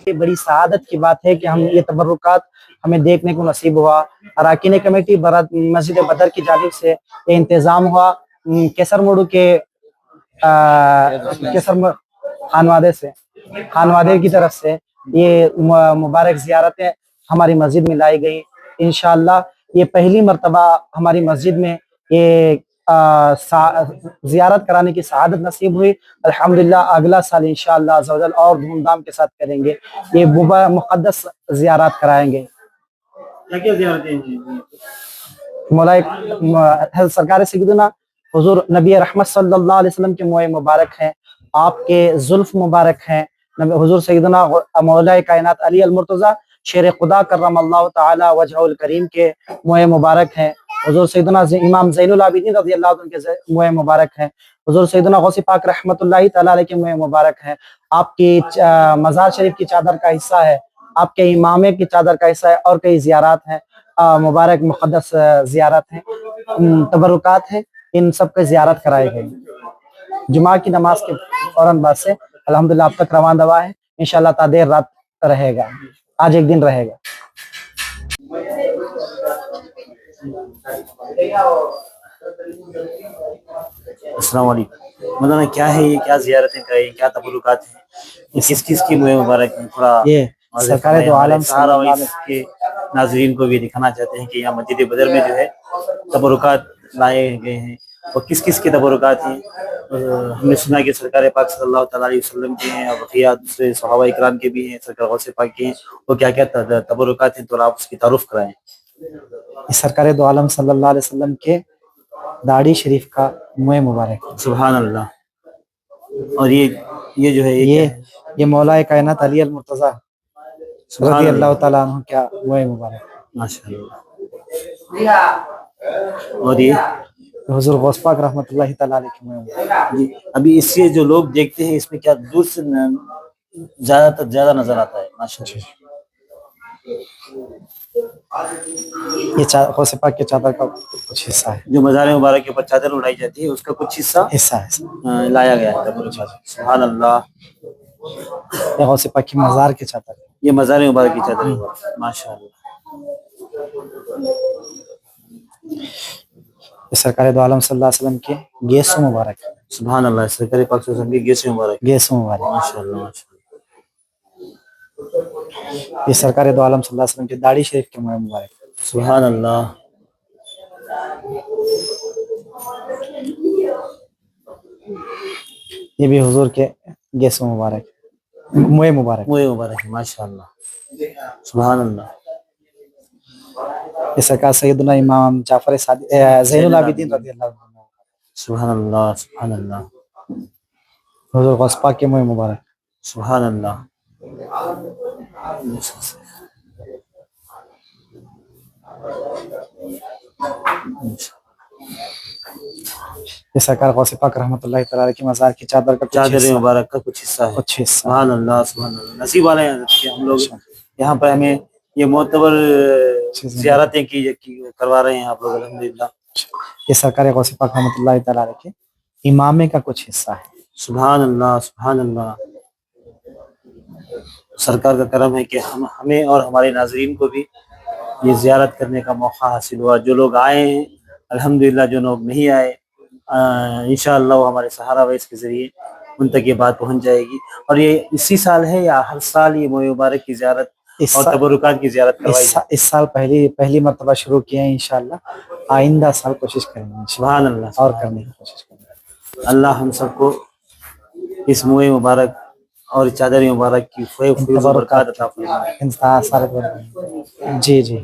یہ بڑی سعادت کی بات ہے کہ ہم یہ تبرکات ہمیں دیکھنے کو نصیب ہوا۔ اراکین کمیٹی مسجد بدر کی جانب سے یہ انتظام ہوا کیسر موڑو کے خانوادے کی طرف سے یہ مبارک زیارتیں ہماری مسجد میں لائی گئی۔ انشاءاللہ یہ پہلی مرتبہ ہماری مسجد میں یہ زیارت کرانے کی سعادت نصیب ہوئی۔ الحمدللہ اگلا سال انشاءاللہ عز و جل اور دھوم دھام کے ساتھ کریں گے، یہ مقدس زیارات کرائیں گے۔ کیا زیارتیں ہیں؟ مولا سرکار سیدنا حضور نبی رحمت صلی اللہ علیہ وسلم کے موئے مبارک ہیں، آپ کے زلف مبارک ہیں، حضور سیدنا مولا کائنات علی المرتضی شیر خدا کرم اللہ تعالی وجہ الکریم کے موئے مبارک ہیں، حضور سیدنا امام زین العابدین رضی اللہ عنہ کے موئے مبارک ہیں، حضور سیدنا غوث پاک رحمت اللہ تعالی علیہ کے موئے مبارک ہیں۔ آپ کی مزار شریف کی چادر کا حصہ ہے، آپ کے امامے کی چادر کا حصہ ہے، اور کئی زیارات ہیں، مبارک مقدس زیارت ہیں، تبرکات ہیں، ان سب کے زیارت کرائے گئے۔ جمعہ کی نماز کے فوراً بعد سے الحمدللہ اب تک رواں دوا ہے، انشاءاللہ تا دیر رات رہے گا، آج ایک دن رہے گا۔ السلام علیکم مولانا، کیا ہے یہ، کیا زیارتیں کرائی، کیا تبرکات ہیں، کس کس کی موئے مبارک ہیں؟ تھوڑا یہ سرکار دو عالم سہارا وائس کے ناظرین کو بھی دکھانا چاہتے ہیں کہ یہاں مسجد بدر میں جو ہے تبرکات لائے گئے ہیں، اور کس کس کے تبرکات ہیں۔ ہم نے سنا کہ سرکار پاک صلی اللہ تعالیٰ علیہ وسلم کے ہیں، اور بقیہ دوسرے صحابہ اکرام کے بھی ہیں، سرکار غوث پاک کے ہیں، اور کیا کیا تبرکات ہیں، تو آپ اس کی تعارف کرائیں۔ سرکار دو عالم صلی اللہ علیہ وسلم کے داڑھی شریف کا موئے مبارک۔ سبحان اللہ۔ اور یہ جو ہے یہ مولا کائنات علی المرتضی رضی اللہ تعالیٰ عنہ کیا موئے مبارک، ماشاء اللہ۔ اور یہ حضور غوث پاک رحمت اللہ تعالیٰ علیہ کے موئے مبارک۔ ابھی اس سے جو لوگ دیکھتے ہیں اس میں کیا دور سے زیادہ تر زیادہ نظر آتا ہے، ماشاء اللہ۔ یہ غوث پاک کے چادر کا کچھ حصہ ہے، جو مزار مبارک کے اوپر چادر اڑائی جاتی ہے اس کا کچھ حصہ لایا گیا ہے۔ سبحان اللہ۔ یہ غوث پاک کی مزار کی چادر ہے، یہ مزار مبارک کی چادر ہے، ماشاء اللہ۔ یہ سرکار دو عالم صلی اللہ علیہ وسلم کے گیسو مبارک ہے۔ سبحان اللہ، سرکار پاک صلی اللہ علیہ وسلم کے گیسو مبارک، گیسو مبارک، ماشاء اللہ ماشاء اللہ۔ یہ سرکار دو عالم صلی اللہ علیہ وسلم کے داڑھی شریف کے موئے مبارک۔ سبحان اللہ۔ یہ بھی حضور کے گیسو مبارک، موئے مبارک، موئے مبارک، ماشاء اللہ، سبحان اللہ۔ یہ سرکار سیدنا امام جعفر صادق زین العابدین رضی اللہ عنہ، سبحان اللہ سبحان اللہ۔ حضور غوث پاک کے موئے مبارک، سبحان اللہ۔ یہ سرکار غوث پاک رحمت اللہ تعالی کی مزار کی چادر کا چادر مبارک کا کچھ حصہ ہے، سبحان اللہ سبحان اللہ۔ نصیب والے ہیں کہ ہم لوگ یہاں پر ہمیں یہ معتبر زیارتیں کروا رہے ہیں آپ لوگ، الحمدللہ۔ یہ سرکار غوث پاک رحمت اللہ تعالی کے امامے کا کچھ حصہ ہے، سبحان اللہ سبحان اللہ۔ سرکار کا کرم ہے کہ ہمیں اور ہمارے ناظرین کو بھی یہ زیارت کرنے کا موقع حاصل ہوا۔ جو لوگ آئے ہیں الحمدللہ، جو لوگ نہیں آئے انشاءاللہ وہ ہمارے سہارا وائس کے ذریعے ان تک یہ بات پہنچ جائے گی۔ اور یہ اسی سال ہے یا ہر سال یہ موئے مبارک کی زیارت اور تبرکات کی زیارت کروائی ہے؟ اس سال پہلی مرتبہ شروع کیے ہیں، انشاءاللہ آئندہ سال کوشش کریں گے سبحان اللہ، اور کرنے کی کوشش کریں گے۔ اللہ ہم سب کو اس موئے مبارک اور چادر مبارک کی فیض و برکات عطا فرمائے۔ جی جی۔